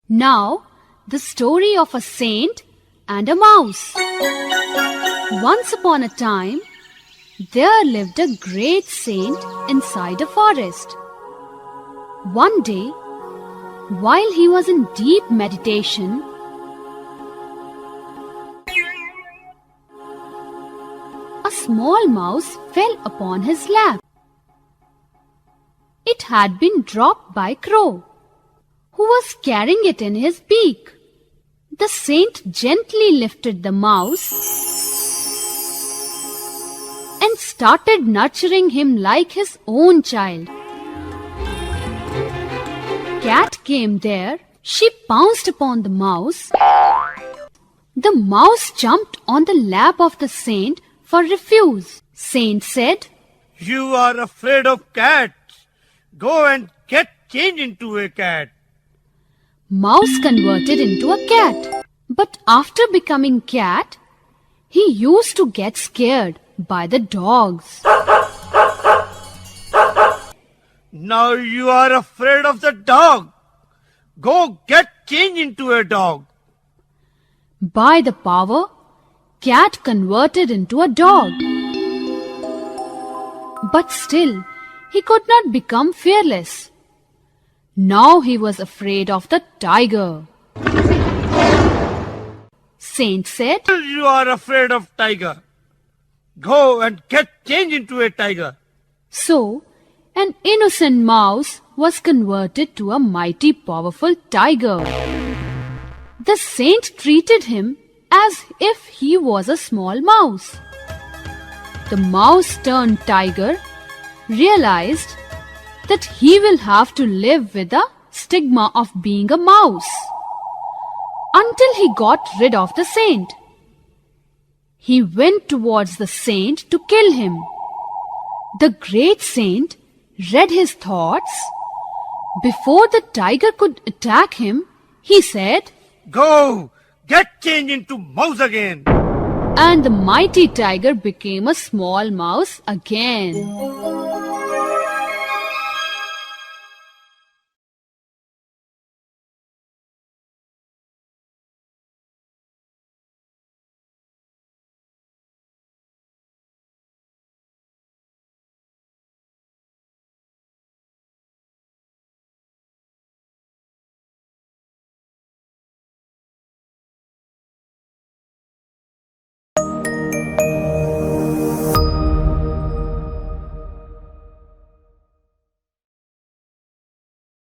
Now, the story of a saint and a mouse. Once upon a time, there lived a great saint inside a forest. One day, while he was in deep meditation, a small mouse fell upon his lap. It had been dropped by Crow, who was carrying it in his beak. The saint gently lifted the mouse and started nurturing him like his own child. Cat came there. She pounced upon the mouse. The mouse jumped on the lap of the saint for refuge. Saint said, "You are afraid of cats. Go and get changed into a cat." Mouse converted into a cat. But after becoming cat, he used to get scared by the dogs. Now you are afraid of the dog. Go get changed into a dog. By the power, cat converted into a dog. But still, he could not become fearless. Now he was afraid of the tiger. Saint said, You are afraid of tiger. Go and get changed into a tiger. So, an innocent mouse was converted to a mighty powerful tiger. The saint treated him as if he was a small mouse. The mouse turned tiger realized that he will have to live with the stigma of being a mouse until he got rid of the saint. He went towards the saint to kill him. The great saint read his thoughts. Before the tiger could attack him, he said, Go, get changed into mouse again. And the mighty tiger became a small mouse again.